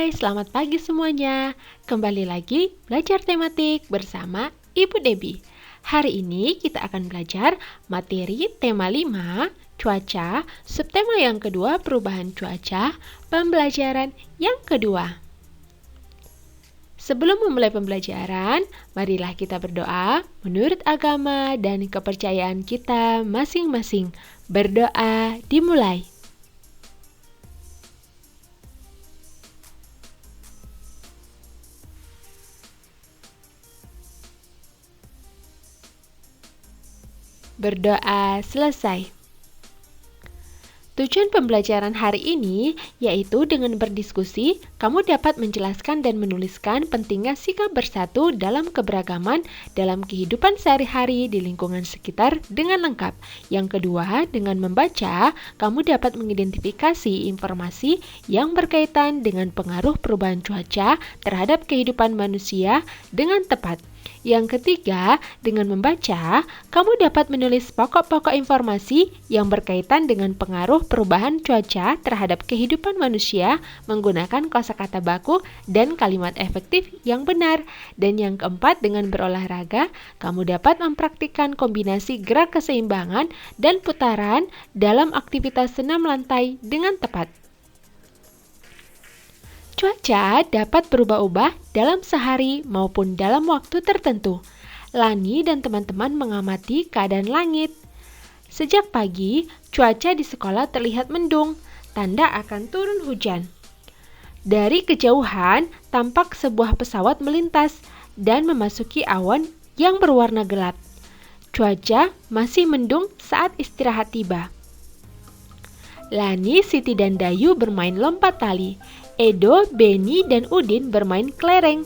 Hai, selamat pagi semuanya. Kembali lagi belajar tematik bersama Ibu Debbie. Hari ini kita akan belajar materi tema 5, cuaca, subtema yang kedua, perubahan cuaca, pembelajaran yang kedua. Sebelum memulai pembelajaran, marilah kita berdoa menurut agama dan kepercayaan kita masing-masing. Berdoa dimulai. Berdoa selesai. Tujuan pembelajaran hari ini yaitu dengan berdiskusi, kamu dapat menjelaskan dan menuliskan pentingnya sikap bersatu dalam keberagaman dalam kehidupan sehari-hari di lingkungan sekitar dengan lengkap. Yang kedua, dengan membaca, kamu dapat mengidentifikasi informasi yang berkaitan dengan pengaruh perubahan cuaca terhadap kehidupan manusia dengan tepat. Yang ketiga, dengan membaca, kamu dapat menulis pokok-pokok informasi yang berkaitan dengan pengaruh perubahan cuaca terhadap kehidupan manusia menggunakan kosakata baku dan kalimat efektif yang benar. Dan yang keempat, dengan berolahraga, kamu dapat mempraktikkan kombinasi gerak keseimbangan dan putaran dalam aktivitas senam lantai dengan tepat. Cuaca dapat berubah-ubah dalam sehari maupun dalam waktu tertentu. Lani dan teman-teman mengamati keadaan langit. Sejak pagi, cuaca di sekolah terlihat mendung, tanda akan turun hujan. Dari kejauhan, tampak sebuah pesawat melintas dan memasuki awan yang berwarna gelap. Cuaca masih mendung saat istirahat tiba. Lani, Siti, dan Dayu bermain lompat tali. Edo, Beni, dan Udin bermain kelereng.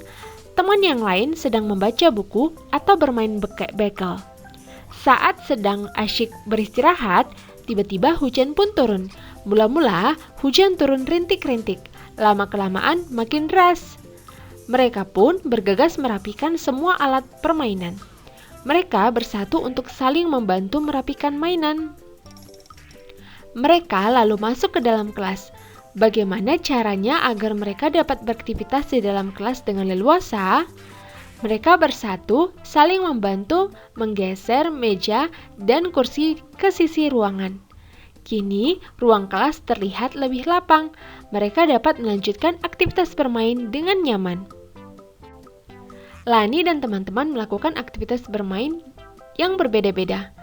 Teman yang lain sedang membaca buku atau bermain bekel. Saat sedang asyik beristirahat, tiba-tiba hujan pun turun. Mula-mula hujan turun rintik-rintik, lama-kelamaan makin deras. Mereka pun bergegas merapikan semua alat permainan. Mereka bersatu untuk saling membantu merapikan mainan. Mereka lalu masuk ke dalam kelas. Bagaimana caranya agar mereka dapat beraktivitas di dalam kelas dengan leluasa? Mereka bersatu, saling membantu menggeser meja dan kursi ke sisi ruangan. Kini, ruang kelas terlihat lebih lapang. Mereka dapat melanjutkan aktivitas bermain dengan nyaman. Lani dan teman-teman melakukan aktivitas bermain yang berbeda-beda.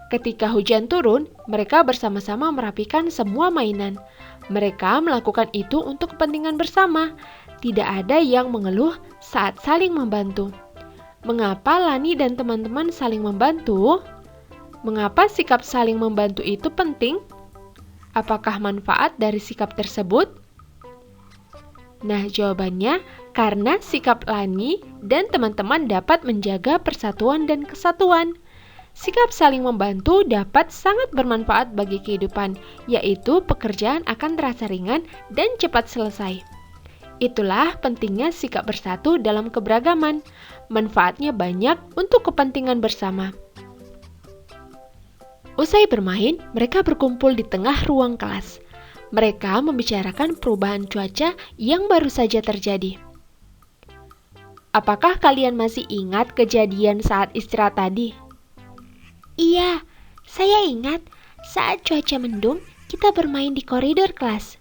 Ketika hujan turun, mereka bersama-sama merapikan semua mainan. Mereka melakukan itu untuk kepentingan bersama. Tidak ada yang mengeluh saat saling membantu. Mengapa Lani dan teman-teman saling membantu? Mengapa sikap saling membantu itu penting? Apakah manfaat dari sikap tersebut? Nah, jawabannya karena sikap Lani dan teman-teman dapat menjaga persatuan dan kesatuan. Sikap saling membantu dapat sangat bermanfaat bagi kehidupan, yaitu pekerjaan akan terasa ringan dan cepat selesai. Itulah pentingnya sikap bersatu dalam keberagaman. Manfaatnya banyak untuk kepentingan bersama. Usai bermain, mereka berkumpul di tengah ruang kelas. Mereka membicarakan perubahan cuaca yang baru saja terjadi. Apakah kalian masih ingat kejadian saat istirahat tadi? Iya, saya ingat saat cuaca mendung, kita bermain di koridor kelas.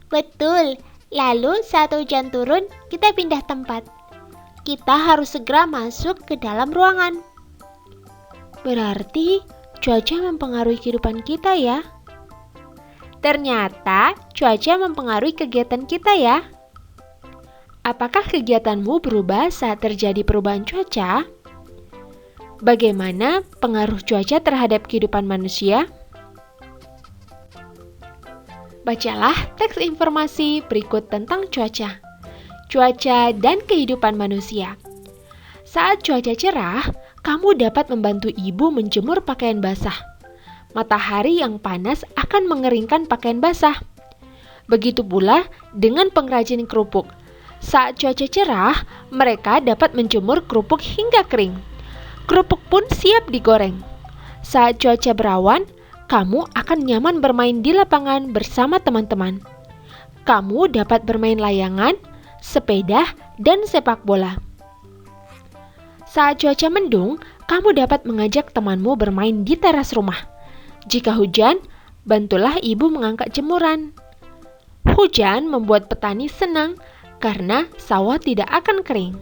Betul, lalu saat hujan turun, kita pindah tempat. Kita harus segera masuk ke dalam ruangan. Berarti cuaca mempengaruhi kehidupan kita ya? Ternyata cuaca mempengaruhi kegiatan kita ya. Apakah kegiatanmu berubah saat terjadi perubahan cuaca? Bagaimana pengaruh cuaca terhadap kehidupan manusia? Bacalah teks informasi berikut tentang cuaca. Cuaca dan kehidupan manusia. Saat cuaca cerah, kamu dapat membantu ibu menjemur pakaian basah. Matahari yang panas akan mengeringkan pakaian basah. Begitu pula dengan pengrajin kerupuk. Saat cuaca cerah, mereka dapat menjemur kerupuk hingga kering. Kerupuk pun siap digoreng. Saat cuaca berawan, kamu akan nyaman bermain di lapangan bersama teman-teman. Kamu dapat bermain layangan, sepeda, dan sepak bola. Saat cuaca mendung, kamu dapat mengajak temanmu bermain di teras rumah. Jika hujan, bantulah ibu mengangkat jemuran. Hujan membuat petani senang karena sawah tidak akan kering.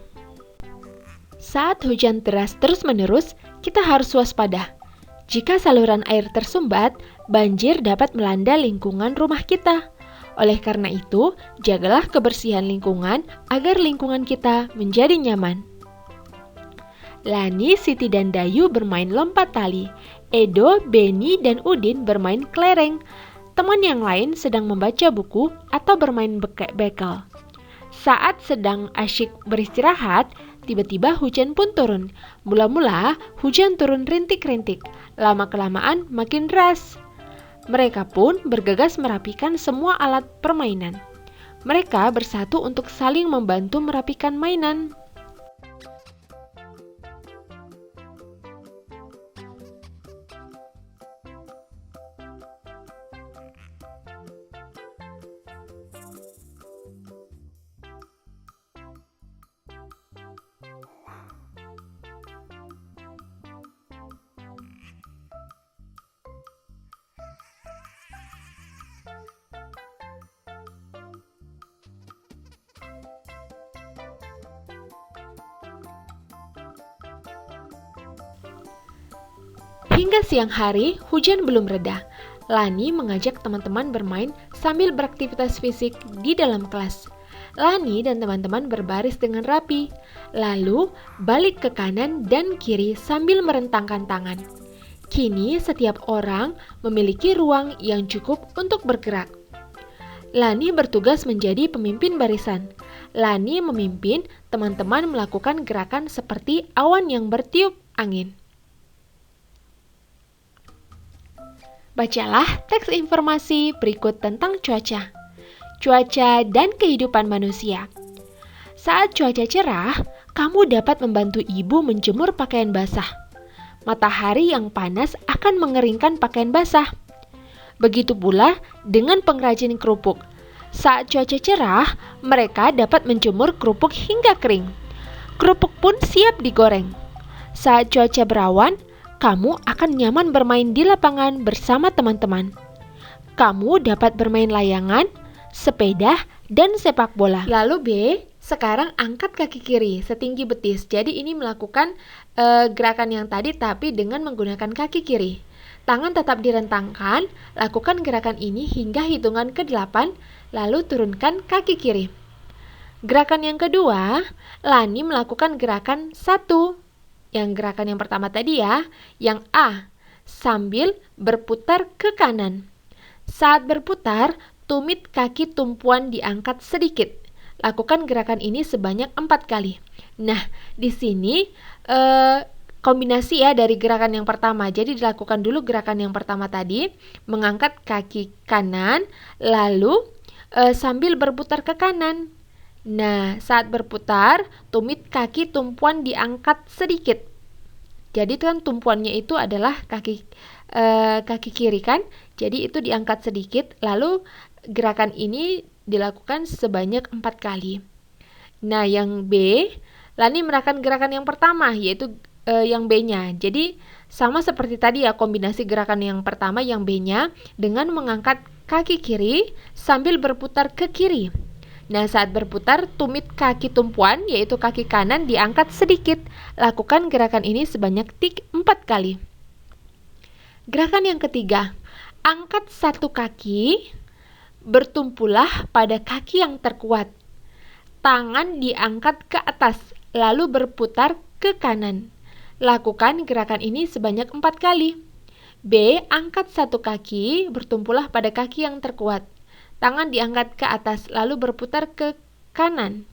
Saat hujan deras terus-menerus, kita harus waspada. Jika saluran air tersumbat, banjir dapat melanda lingkungan rumah kita. Oleh karena itu, jagalah kebersihan lingkungan agar lingkungan kita menjadi nyaman. Lani, Siti, dan Dayu bermain lompat tali. Edo, Beni, dan Udin bermain kelereng. Teman yang lain sedang membaca buku atau bermain bekel. Saat sedang asyik beristirahat, tiba-tiba hujan pun turun. Mula-mula hujan turun rintik-rintik, lama-kelamaan makin deras. Mereka pun bergegas merapikan semua alat permainan. Mereka bersatu untuk saling membantu merapikan mainan. Hingga siang hari, hujan belum reda. Lani mengajak teman-teman bermain sambil beraktivitas fisik di dalam kelas. Lani dan teman-teman berbaris dengan rapi, lalu balik ke kanan dan kiri sambil merentangkan tangan. Kini setiap orang memiliki ruang yang cukup untuk bergerak. Lani bertugas menjadi pemimpin barisan. Lani memimpin teman-teman melakukan gerakan seperti awan yang bertiup angin. Bacalah teks informasi berikut tentang cuaca. Cuaca dan kehidupan manusia. Saat cuaca cerah, kamu dapat membantu ibu menjemur pakaian basah. Matahari yang panas akan mengeringkan pakaian basah. Begitu pula dengan pengrajin kerupuk. Saat cuaca cerah, mereka dapat menjemur kerupuk hingga kering. Kerupuk pun siap digoreng. Saat cuaca berawan, kamu akan nyaman bermain di lapangan bersama teman-teman. Kamu dapat bermain layangan, sepeda, dan sepak bola. Lalu B, sekarang angkat kaki kiri setinggi betis. Jadi ini melakukan gerakan yang tadi tapi dengan menggunakan kaki kiri. Tangan tetap direntangkan, lakukan gerakan ini hingga hitungan ke-8, lalu turunkan kaki kiri. Gerakan yang kedua, Lani melakukan gerakan 1. Yang gerakan yang pertama tadi ya, yang A, sambil berputar ke kanan. Saat berputar, tumit kaki tumpuan diangkat sedikit. Lakukan gerakan ini sebanyak 4 kali. Nah, di sini kombinasi ya dari gerakan yang pertama. Jadi dilakukan dulu gerakan yang pertama tadi, mengangkat kaki kanan, lalu sambil berputar ke kanan. Nah, saat berputar, tumit kaki tumpuan diangkat sedikit. Jadi kan tumpuannya itu adalah kaki kiri kan? Jadi itu diangkat sedikit, lalu gerakan ini dilakukan sebanyak 4 kali. Nah, yang B, Lani melakukan gerakan yang pertama, yaitu yang B-nya. Jadi sama seperti tadi ya, kombinasi gerakan yang pertama yang B-nya dengan mengangkat kaki kiri sambil berputar ke kiri. Nah, saat berputar, tumit kaki tumpuan, yaitu kaki kanan, diangkat sedikit. Lakukan gerakan ini sebanyak 4 kali. Gerakan yang ketiga, angkat satu kaki, bertumpulah pada kaki yang terkuat. Tangan diangkat ke atas, lalu berputar ke kanan. Lakukan gerakan ini sebanyak 4 kali. B, angkat satu kaki, bertumpulah pada kaki yang terkuat. Tangan diangkat ke atas, lalu berputar ke kanan.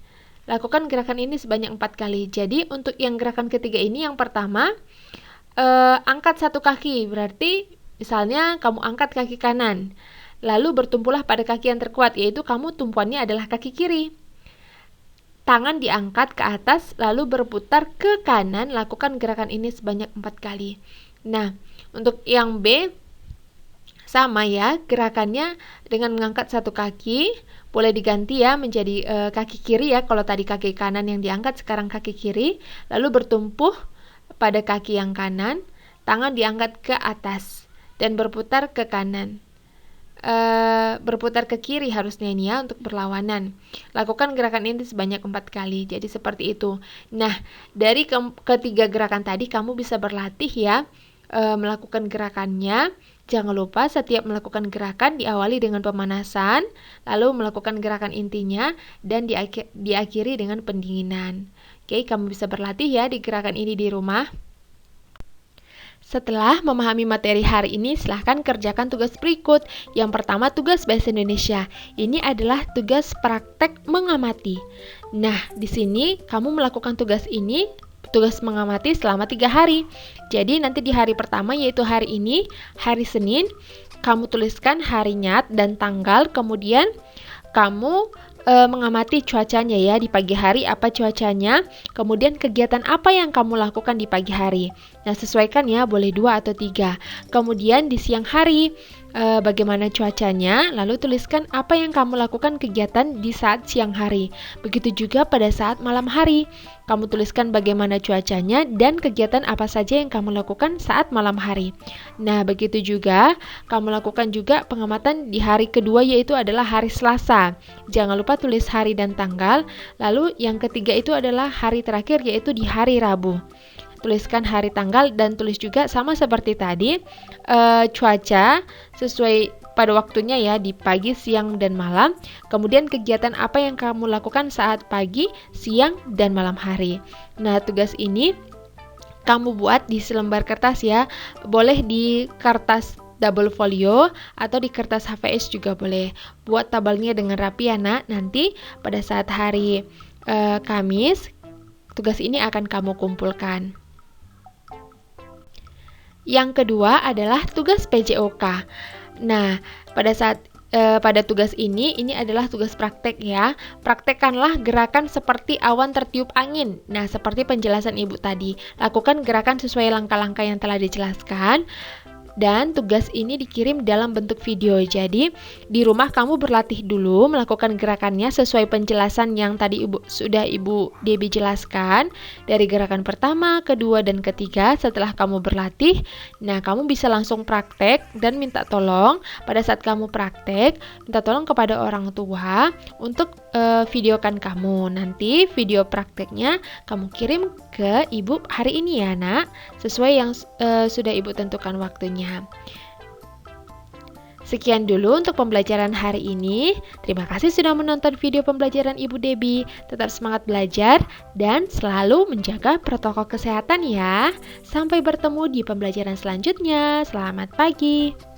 Lakukan gerakan ini sebanyak 4 kali. Jadi untuk yang gerakan ketiga ini, yang pertama, angkat satu kaki. Berarti misalnya kamu angkat kaki kanan, lalu bertumpulah pada kaki yang terkuat, yaitu kamu tumpuannya adalah kaki kiri. Tangan diangkat ke atas, lalu berputar ke kanan. Lakukan gerakan ini sebanyak 4 kali. Nah, untuk yang B, Sama ya, gerakannya dengan mengangkat satu kaki, boleh diganti ya menjadi kaki kiri ya. Kalau tadi kaki kanan yang diangkat, sekarang kaki kiri. Lalu bertumpuh pada kaki yang kanan, tangan diangkat ke atas dan berputar ke kanan. Berputar ke kiri harusnya ini ya untuk berlawanan. Lakukan gerakan ini sebanyak 4 kali. Jadi seperti itu. Nah, dari ketiga gerakan tadi kamu bisa berlatih ya melakukan gerakannya. Jangan lupa setiap melakukan gerakan diawali dengan pemanasan, lalu melakukan gerakan intinya dan diakhiri dengan pendinginan. Oke, kamu bisa berlatih ya di gerakan ini di rumah. Setelah memahami materi hari ini, silahkan kerjakan tugas berikut. Yang pertama, tugas Bahasa Indonesia. Ini adalah tugas praktek mengamati. Nah, di sini kamu melakukan tugas ini, tugas mengamati selama 3 hari. Jadi nanti di hari pertama, yaitu hari ini, hari Senin, kamu tuliskan harinya dan tanggal, kemudian kamu mengamati cuacanya ya di pagi hari, apa cuacanya, kemudian kegiatan apa yang kamu lakukan di pagi hari. Nah, sesuaikan ya, boleh 2 atau 3. Kemudian di siang hari bagaimana cuacanya, lalu tuliskan apa yang kamu lakukan kegiatan di saat siang hari. Begitu juga pada saat malam hari, kamu tuliskan bagaimana cuacanya dan kegiatan apa saja yang kamu lakukan saat malam hari. Nah, begitu juga kamu lakukan juga pengamatan di hari kedua, yaitu adalah hari Selasa. Jangan lupa tulis hari dan tanggal. Lalu yang ketiga itu adalah hari terakhir, yaitu di hari Rabu. Tuliskan hari, tanggal, dan tulis juga sama seperti tadi cuaca sesuai pada waktunya ya di pagi, siang, dan malam. Kemudian kegiatan apa yang kamu lakukan saat pagi, siang, dan malam hari. Nah, tugas ini kamu buat di selembar kertas ya. Boleh di kertas double folio atau di kertas HVS juga boleh. Buat tabelnya dengan rapi ya nak. Nanti pada saat hari Kamis, tugas ini akan kamu kumpulkan. Yang kedua adalah tugas PJOK. Nah, pada tugas ini adalah tugas praktek ya. Praktekkanlah gerakan seperti awan tertiup angin. Nah, seperti penjelasan Ibu tadi. Lakukan gerakan sesuai langkah-langkah yang telah dijelaskan. Dan tugas ini dikirim dalam bentuk video. Jadi di rumah kamu berlatih dulu melakukan gerakannya sesuai penjelasan yang tadi sudah Ibu Debbie jelaskan. Dari gerakan pertama, kedua, dan ketiga. Setelah kamu berlatih, nah kamu bisa langsung praktek dan minta tolong. Pada saat kamu praktek, minta tolong kepada orang tua untuk videokan kamu. Nanti video prakteknya kamu kirim ke Ibu hari ini ya nak, sesuai yang sudah Ibu tentukan waktunya. Sekian dulu untuk pembelajaran hari ini. Terima kasih sudah menonton video pembelajaran Ibu Debbie. Tetap semangat belajar dan selalu menjaga protokol kesehatan ya. Sampai bertemu di pembelajaran selanjutnya. Selamat pagi.